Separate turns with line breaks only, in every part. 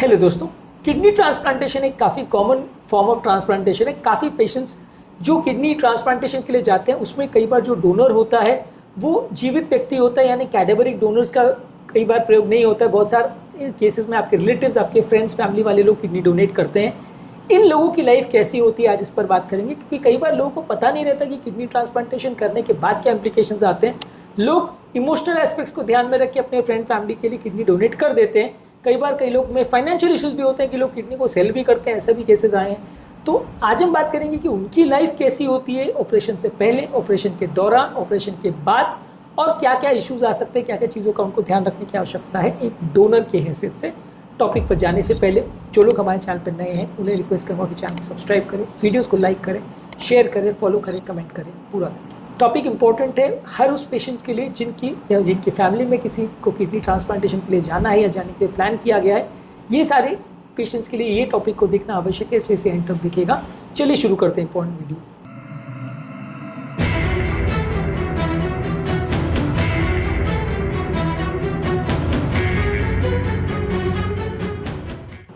Hello दोस्तों, kidney transplantation एक काफ़ी कॉमन फॉर्म ऑफ ट्रांसप्लांटेशन है। काफ़ी पेशेंट्स जो किडनी ट्रांसप्लांटेशन के लिए जाते हैं उसमें कई बार जो डोनर होता है वो जीवित व्यक्ति होता है, यानी कैडेवरिक डोनर्स का कई बार प्रयोग नहीं होता है। बहुत सारे केसेस में आपके रिलेटिव्स, आपके फ्रेंड्स, फैमिली वाले लोग किडनी डोनेट करते हैं। इन लोगों की लाइफ कैसी होती है आज इस पर बात करेंगे, क्योंकि कई बार लोगों को पता नहीं रहता कि किडनी ट्रांसप्लांटेशन करने के बाद क्या इंप्लीकेशंस आते हैं। लोग इमोशनल एस्पेक्ट्स को ध्यान में रख के अपने फ्रेंड फैमिली के लिए किडनी डोनेट कर देते हैं। कई बार कई लोग में फाइनेंशियल इश्यूज भी होते हैं कि लोग किडनी को सेल भी करते हैं, ऐसे भी केसेस आए हैं। तो आज हम बात करेंगे कि उनकी लाइफ कैसी होती है ऑपरेशन से पहले, ऑपरेशन के दौरान, ऑपरेशन के बाद, और क्या क्या इश्यूज आ सकते हैं, क्या क्या चीज़ों का उनको ध्यान रखने की आवश्यकता है एक डोनर के हैसियत से। टॉपिक पर जाने से पहले जो लोग हमारे चैनल पर नए हैं उन्हें रिक्वेस्ट करूँगा कि चैनल को सब्सक्राइब करें, वीडियोज़ को लाइक करें, शेयर करें, फॉलो करें, कमेंट करें। पूरा टॉपिक इंपॉर्टेंट है हर उस पेशेंट्स के लिए जिनकी फैमिली में किसी को किडनी ट्रांसप्लांटेशन के लिए जाना है या जाने के लिए प्लान किया गया है। ये सारे पेशेंट्स के लिए ये टॉपिक को देखना आवश्यक है, इसलिए इसे एंड तक दिखेगा। चलिए शुरू करते हैं इंपॉर्टेंट वीडियो।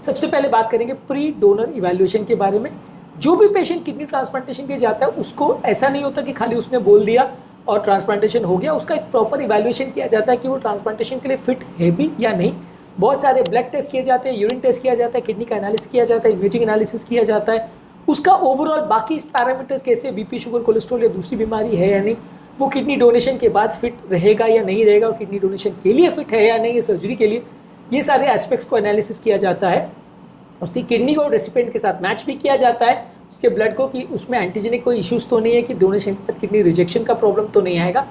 सबसे पहले बात करेंगे प्री डोनर इवैल्यूएशन के बारे में। जो भी पेशेंट किडनी ट्रांसप्लांटेशन के लिए जाता है उसको ऐसा नहीं होता कि खाली उसने बोल दिया और ट्रांसप्लांटेशन हो गया। उसका एक प्रॉपर इवैल्यूएशन किया जाता है कि वो ट्रांसप्लांटेशन के लिए फिट है भी या नहीं। बहुत सारे ब्लड टेस्ट किए जाते हैं, यूरिन टेस्ट किया जाता है, किडनी का एनालिसिस किया जाता है, इमेजिंग एनालिसिस किया जाता है। उसका ओवरऑल बाकी पैरामीटर्स कैसे, बीपी, शुगर, कोलेस्ट्रॉल या दूसरी बीमारी है या नहीं, वो किडनी डोनेशन के बाद फिट रहेगा या नहीं रहेगा, और किडनी डोनेशन के लिए फिट है या नहीं, ये सर्जरी के लिए, ये सारे एस्पेक्ट्स को एनालिसिस किया जाता है। उसकी किडनी को रेसिपिएंट के साथ मैच भी किया जाता है, उसके ब्लड को, कि उसमें एंटीजेनिक कोई इश्यूज तो नहीं है, कि डोनेशन के बाद किडनी रिजेक्शन का प्रॉब्लम तो नहीं आएगा।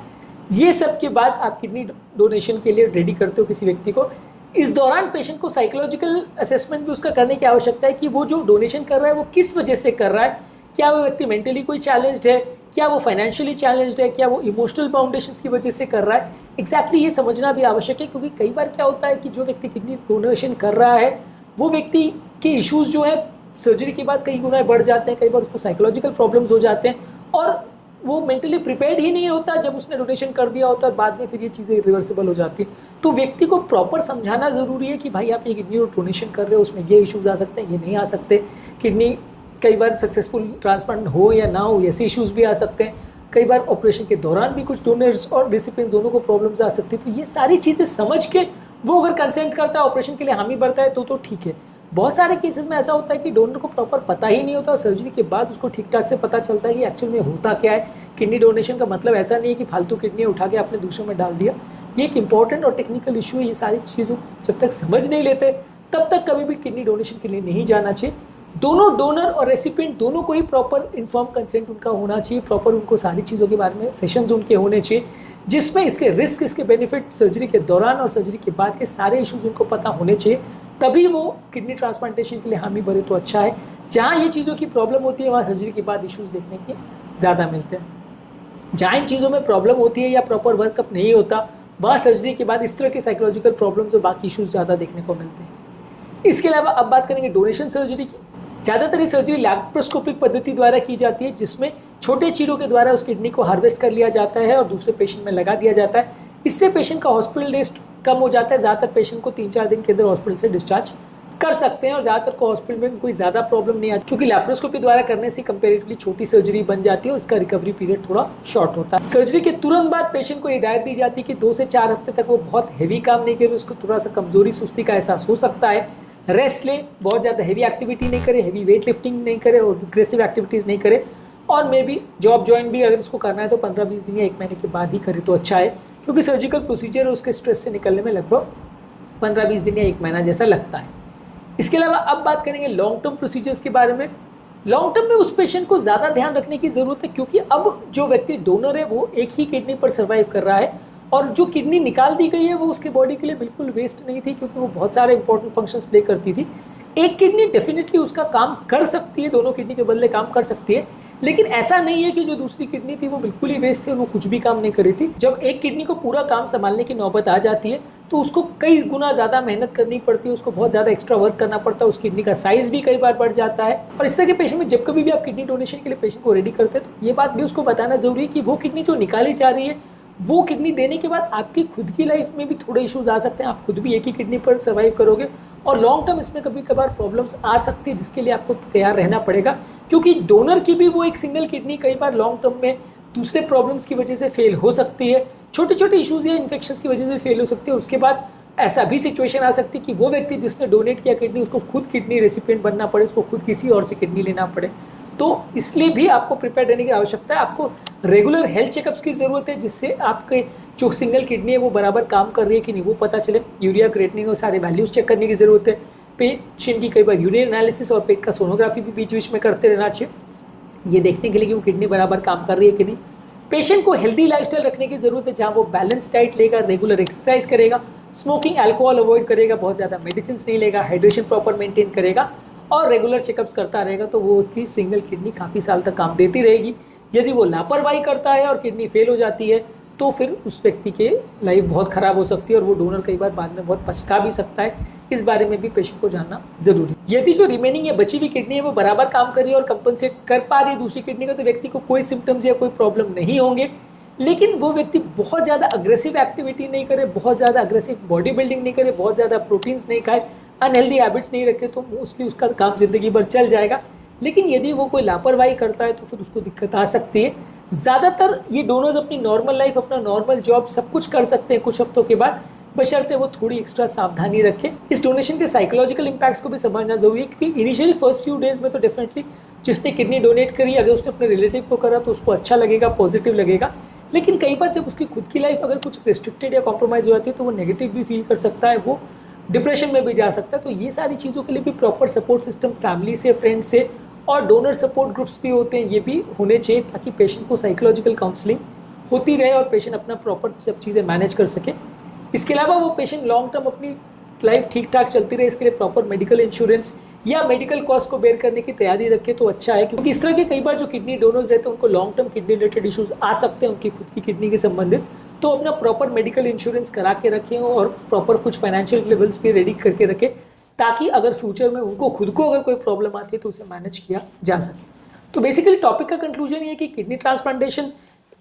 ये सब के बाद आप किडनी डोनेशन के लिए रेडी करते हो किसी व्यक्ति को। इस दौरान पेशेंट को साइकोलॉजिकल असेसमेंट भी उसका करने की आवश्यकता है कि वो जो डोनेशन कर रहा है वो किस वजह से कर रहा है। क्या वो व्यक्ति मेंटली कोई चैलेंज्ड है, क्या वो फाइनेंशियली चैलेंज्ड है, क्या वो इमोशनल बाउंडेशंस की वजह से कर रहा है। एग्जैक्टली ये समझना भी आवश्यक है, क्योंकि कई बार क्या होता है कि जो व्यक्ति किडनी डोनेशन कर रहा है वो व्यक्ति के इश्यूज जो है सर्जरी के बाद कई गुना बढ़ जाते हैं। कई बार उसको साइकोलॉजिकल प्रॉब्लम्स हो जाते हैं और वो मेंटली प्रिपेयर्ड ही नहीं होता जब उसने डोनेशन कर दिया होता है, और बाद में फिर ये चीज़ें रिवर्सिबल हो जाती है। तो व्यक्ति को प्रॉपर समझाना ज़रूरी है कि भाई आप ये किडनी डोनेशन कर रहे हो, उसमें ये इश्यूज आ सकते हैं, ये नहीं आ सकते। किडनी कई बार सक्सेसफुल ट्रांसप्लांट हो या ना हो, ऐसे इश्यूज भी आ सकते हैं। कई बार ऑपरेशन के दौरान भी कुछ डोनर्स और रिसिपिएंट दोनों को प्रॉब्लम्स आ सकती है। तो ये सारी चीज़ें समझ के वो अगर कंसेंट करता है, ऑपरेशन के लिए हामी भरता है, तो ठीक है। बहुत सारे केसेस में ऐसा होता है कि डोनर को प्रॉपर पता ही नहीं होता, और सर्जरी के बाद उसको ठीक ठाक से पता चलता है कि एक्चुअल में होता क्या है। किडनी डोनेशन का मतलब ऐसा नहीं है कि फालतू किडनी उठा के आपने दूसरों में डाल दिया। ये एक इंपॉर्टेंट और टेक्निकल इशू है। ये सारी चीज़ों जब तक समझ नहीं लेते तब तक कभी भी किडनी डोनेशन के लिए नहीं जाना चाहिए। दोनों डोनर और रेसिपिएंट दोनों को ही प्रॉपर इन्फॉर्म कंसेंट उनका होना चाहिए। प्रॉपर उनको सारी चीज़ों के बारे में सेशंस उनके होने चाहिए, जिसमें इसके रिस्क, इसके बेनिफिट, सर्जरी के दौरान और सर्जरी के बाद के सारे इश्यूज उनको पता होने चाहिए। तभी वो किडनी ट्रांसप्लांटेशन के लिए हामी भरे तो अच्छा है। जहाँ ये चीज़ों की प्रॉब्लम होती है वहाँ सर्जरी के बाद इश्यूज देखने के ज़्यादा मिलते हैं। जहाँ इन चीज़ों में प्रॉब्लम होती है या प्रॉपर वर्कअप नहीं होता, वहाँ सर्जरी के बाद इस तरह के साइकोलॉजिकल प्रॉब्लम्स और बाकी इश्यूज ज़्यादा देखने को मिलते हैं। इसके अलावा अब बात करेंगे डोनेशन सर्जरी की। ज़्यादातर ये सर्जरी लैप्रोस्कोपिक पद्धति द्वारा की जाती है, जिसमें छोटे चीरों के द्वारा उस किडनी को हार्वेस्ट कर लिया जाता है और दूसरे पेशेंट में लगा दिया जाता है। इससे पेशेंट का हॉस्पिटल डेज कम हो जाता है। ज़्यादातर पेशेंट को 3-4 दिन के अंदर हॉस्पिटल से डिस्चार्ज कर सकते हैं, और ज़्यादातर को हॉस्पिटल में कोई ज़्यादा प्रॉब्लम नहीं आती, क्योंकि लैप्रोस्कोपी द्वारा करने से कंपेरेटिवली छोटी सर्जरी बन जाती है और इसका रिकवरी पीरियड थोड़ा शॉर्ट होता है। सर्जरी के तुरंत बाद पेशेंट को हिदायत दी जाती है कि 2 से 4 हफ्ते तक वो बहुत हैवी काम नहीं करे, उसको थोड़ा सा कमजोरी, सुस्ती का एहसास हो सकता है। रेस्ट ले, बहुत ज़्यादा हैवी एक्टिविटी नहीं करे, हैवी वेट लिफ्टिंग नहीं करे और एग्रेसिव एक्टिविटीज़ नहीं करे, और मे बी जॉब ज्वाइन भी अगर इसको करना है तो 15-20 दिन या 1 महीने के बाद ही करे तो अच्छा है, क्योंकि सर्जिकल प्रोसीजर उसके स्ट्रेस से निकलने में लगभग 15-20 दिन या 1 महीना जैसा लगता है। इसके अलावा अब बात करेंगे लॉन्ग टर्म प्रोसीजर्स के बारे में। लॉन्ग टर्म में उस पेशेंट को ज़्यादा ध्यान रखने की ज़रूरत है, क्योंकि अब जो व्यक्ति डोनर है वो एक ही किडनी पर सर्वाइव कर रहा है, और जो किडनी निकाल दी गई है वो उसके बॉडी के लिए बिल्कुल वेस्ट नहीं थी, क्योंकि वो बहुत सारे इंपॉर्टेंट फंक्शंस प्ले करती थी। एक किडनी डेफिनेटली उसका काम कर सकती है, दोनों किडनी के बदले काम कर सकती है, लेकिन ऐसा नहीं है कि जो दूसरी किडनी थी वो बिल्कुल ही वेस्ट थी और वो कुछ भी काम नहीं करी थी। जब एक किडनी को पूरा काम संभालने की नौबत आ जाती है तो उसको कई गुना ज़्यादा मेहनत करनी पड़ती है, उसको बहुत ज़्यादा एक्स्ट्रा वर्क करना पड़ता है, उस किडनी का साइज़ भी कई बार बढ़ जाता है। और इस तरह के पेशेंट में जब कभी भी आप किडनी डोनेशन के लिए पेशेंट को रेडी करते हैं तो ये बात भी उसको बताना जरूरी है कि वो किडनी जो निकाली जा रही है वो किडनी देने के बाद आपकी खुद की लाइफ में भी थोड़े इश्यूज आ सकते हैं, आप खुद भी एक ही किडनी पर सर्वाइव करोगे और लॉन्ग टर्म इसमें कभी कभार प्रॉब्लम्स आ सकती है, जिसके लिए आपको तैयार रहना पड़ेगा, क्योंकि डोनर की भी वो एक सिंगल किडनी कई बार लॉन्ग टर्म में दूसरे प्रॉब्लम्स की वजह से फेल हो सकती है, छोटे छोटे इश्यूज या इन्फेक्शंस की वजह से फेल हो सकती है। उसके बाद ऐसा भी सिचुएशन आ सकती है कि वो व्यक्ति जिसने डोनेट किया किडनी, उसको खुद किडनी रेसिपिएंट बनना पड़े, उसको खुद किसी और से किडनी लेना पड़े। तो इसलिए भी आपको प्रिपेयर रहने की आवश्यकता है। आपको रेगुलर हेल्थ चेकअप्स की ज़रूरत है, जिससे आपके जो सिंगल किडनी है वो बराबर काम कर रही है कि नहीं वो पता चले। यूरिया, क्रिएटिनिन और सारे वैल्यूज़ चेक करने की ज़रूरत है। पेशेंट की कई बार यूरिन एनालिसिस और पेट का सोनोग्राफी भी बीच बीच में करते रहना चाहिए, ये देखने के लिए कि वो किडनी बराबर काम कर रही है कि नहीं। पेशेंट को हेल्दी लाइफस्टाइल रखने की ज़रूरत है, जहाँ वो बैलेंस डाइट लेगा, रेगुलर एक्सरसाइज करेगा, स्मोकिंग, अल्कोहल अवॉइड करेगा, बहुत ज़्यादा मेडिसिन नहीं लेगा, हाइड्रेशन प्रॉपर मेंटेन करेगा और रेगुलर चेकअप्स करता रहेगा, तो वो उसकी सिंगल किडनी काफ़ी साल तक काम देती रहेगी। यदि वो लापरवाही करता है और किडनी फेल हो जाती है तो फिर उस व्यक्ति के लाइफ बहुत ख़राब हो सकती है और वो डोनर कई बार बाद में बहुत पछता भी सकता है। इस बारे में भी पेशेंट को जानना जरूरी है। यदि जो रिमेनिंग या बची हुई किडनी है वो बराबर काम कर रही है और कंपनसेट कर पा रही है दूसरी किडनी का, तो व्यक्ति को कोई सिम्टम्स या कोई प्रॉब्लम नहीं होंगे। लेकिन वो व्यक्ति बहुत ज़्यादा अग्रेसिव एक्टिविटी नहीं करे, बहुत ज़्यादा अग्रेसिव बॉडी बिल्डिंग नहीं करे, बहुत ज़्यादा प्रोटीन्स नहीं खाए, अनहेल्दी हैबिट्स नहीं रखे, तो मोस्टली उसका काम जिंदगी भर चल जाएगा। लेकिन यदि वो कोई लापरवाही करता है तो फिर उसको दिक्कत आ सकती है। ज़्यादातर ये डोनर्स अपनी नॉर्मल लाइफ, अपना नॉर्मल जॉब सब कुछ कर सकते हैं कुछ हफ्तों के बाद, बशर्ते वो थोड़ी एक्स्ट्रा सावधानी रखें। इस डोनेशन के साइकोलॉजिकल इम्पैक्ट्स को भी समझना जरूरी है, क्योंकि इनिशियली फर्स्ट फ्यू डेज में तो डेफिनेटली जिसने किडनी डोनेट करी, अगर उसने अपने रिलेटिव को करा तो उसको अच्छा लगेगा, पॉजिटिव लगेगा। लेकिन कई बार जब उसकी खुद की लाइफ अगर कुछ रिस्ट्रिक्टेड या कॉम्प्रोमाइज हो जाती है तो वो नेगेटिव भी फील कर सकता है, वो डिप्रेशन में भी जा सकता है। तो ये सारी चीज़ों के लिए भी प्रॉपर सपोर्ट सिस्टम फैमिली से, फ्रेंड से और डोनर सपोर्ट ग्रुप्स भी होते हैं, ये भी होने चाहिए, ताकि पेशेंट को साइकोलॉजिकल काउंसलिंग होती रहे और पेशेंट अपना प्रॉपर सब चीज़ें मैनेज कर सके। इसके अलावा वो पेशेंट लॉन्ग टर्म अपनी लाइफ ठीक ठाक चलती रहे, इसके लिए प्रॉपर मेडिकल इंश्योरेंस या मेडिकल कॉस्ट को बेयर करने की तैयारी रखे तो अच्छा है। क्योंकि इस तरह के कई बार जो किडनी डोनर्स रहते हैं उनको long term kidney related issues आ सकते हैं उनकी खुद की किडनी के संबंधित, तो अपना प्रॉपर मेडिकल इंश्योरेंस करा के रखें और प्रॉपर कुछ फाइनेंशियल लेवल्स भी रेडी करके रखें, ताकि अगर फ्यूचर में उनको खुद को अगर कोई प्रॉब्लम आती है तो उसे मैनेज किया जा सके। तो बेसिकली टॉपिक का कंक्लूजन ये है कि किडनी ट्रांसप्लांटेशन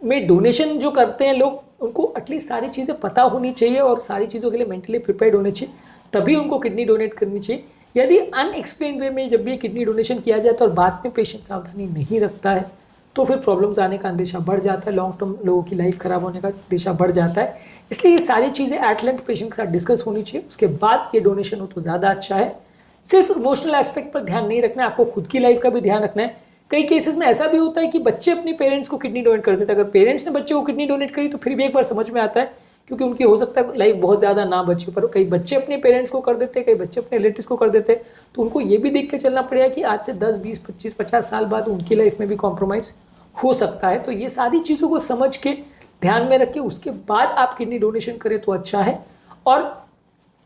में डोनेशन जो करते हैं लोग, उनको एटलीस्ट सारी चीज़ें पता होनी चाहिए और सारी चीज़ों के लिए मेंटली प्रिपेयर्ड होने चाहिए, तभी उनको किडनी डोनेट करनी चाहिए। यदि अनएक्सप्लेन वे में जब भी किडनी डोनेशन किया जाए तो और बाद में पेशेंट सावधानी नहीं रखता है तो फिर प्रॉब्लम्स आने का अंदेशा बढ़ जाता है, लॉन्ग टर्म लोगों की लाइफ खराब होने का अंदेशा बढ़ जाता है। इसलिए ये सारी चीज़ें एट लेंथ पेशेंट के साथ डिस्कस होनी चाहिए, उसके बाद ये डोनेशन हो तो ज़्यादा अच्छा है। सिर्फ इमोशनल एस्पेक्ट पर ध्यान नहीं रखना है, आपको खुद की लाइफ का भी ध्यान रखना है। कई केसेस में ऐसा भी होता है कि बच्चे अपने पेरेंट्स को किडनी डोनेट कर देते हैं। अगर पेरेंट्स ने बच्चे को किडनी डोनेट करी तो फिर भी एक बार समझ में आता है, क्योंकि उनकी हो सकता है लाइफ बहुत ज़्यादा ना बचे, पर कई बच्चे अपने पेरेंट्स को कर देते हैं, कई बच्चे अपने रिलेटिव्स को कर देते हैं। तो उनको ये भी देख के चलना पड़ेगा कि आज से 10, 20, 25, 50 साल बाद उनकी लाइफ में भी कॉम्प्रोमाइज़ हो सकता है। तो ये सारी चीज़ों को समझ के ध्यान में रख के उसके बाद आप किडनी डोनेशन करें तो अच्छा है। और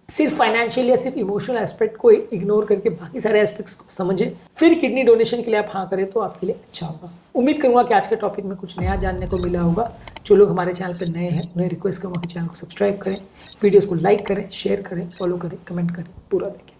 सिर्फ फाइनेंशियल या सिर्फ इमोशनल एस्पेक्ट को इग्नोर करके बाकी सारे एस्पेक्ट्स को समझें, फिर किडनी डोनेशन के लिए आप हाँ करें तो आपके लिए अच्छा होगा। उम्मीद करूंगा कि आज के टॉपिक में कुछ नया जानने को मिला होगा। जो लोग हमारे चैनल पर नए हैं उन्हें रिक्वेस्ट करूँगा कि चैनल को सब्सक्राइब करें, वीडियोज़ को लाइक करें, शेयर करें, फॉलो करें, कमेंट करें, पूरा देखें।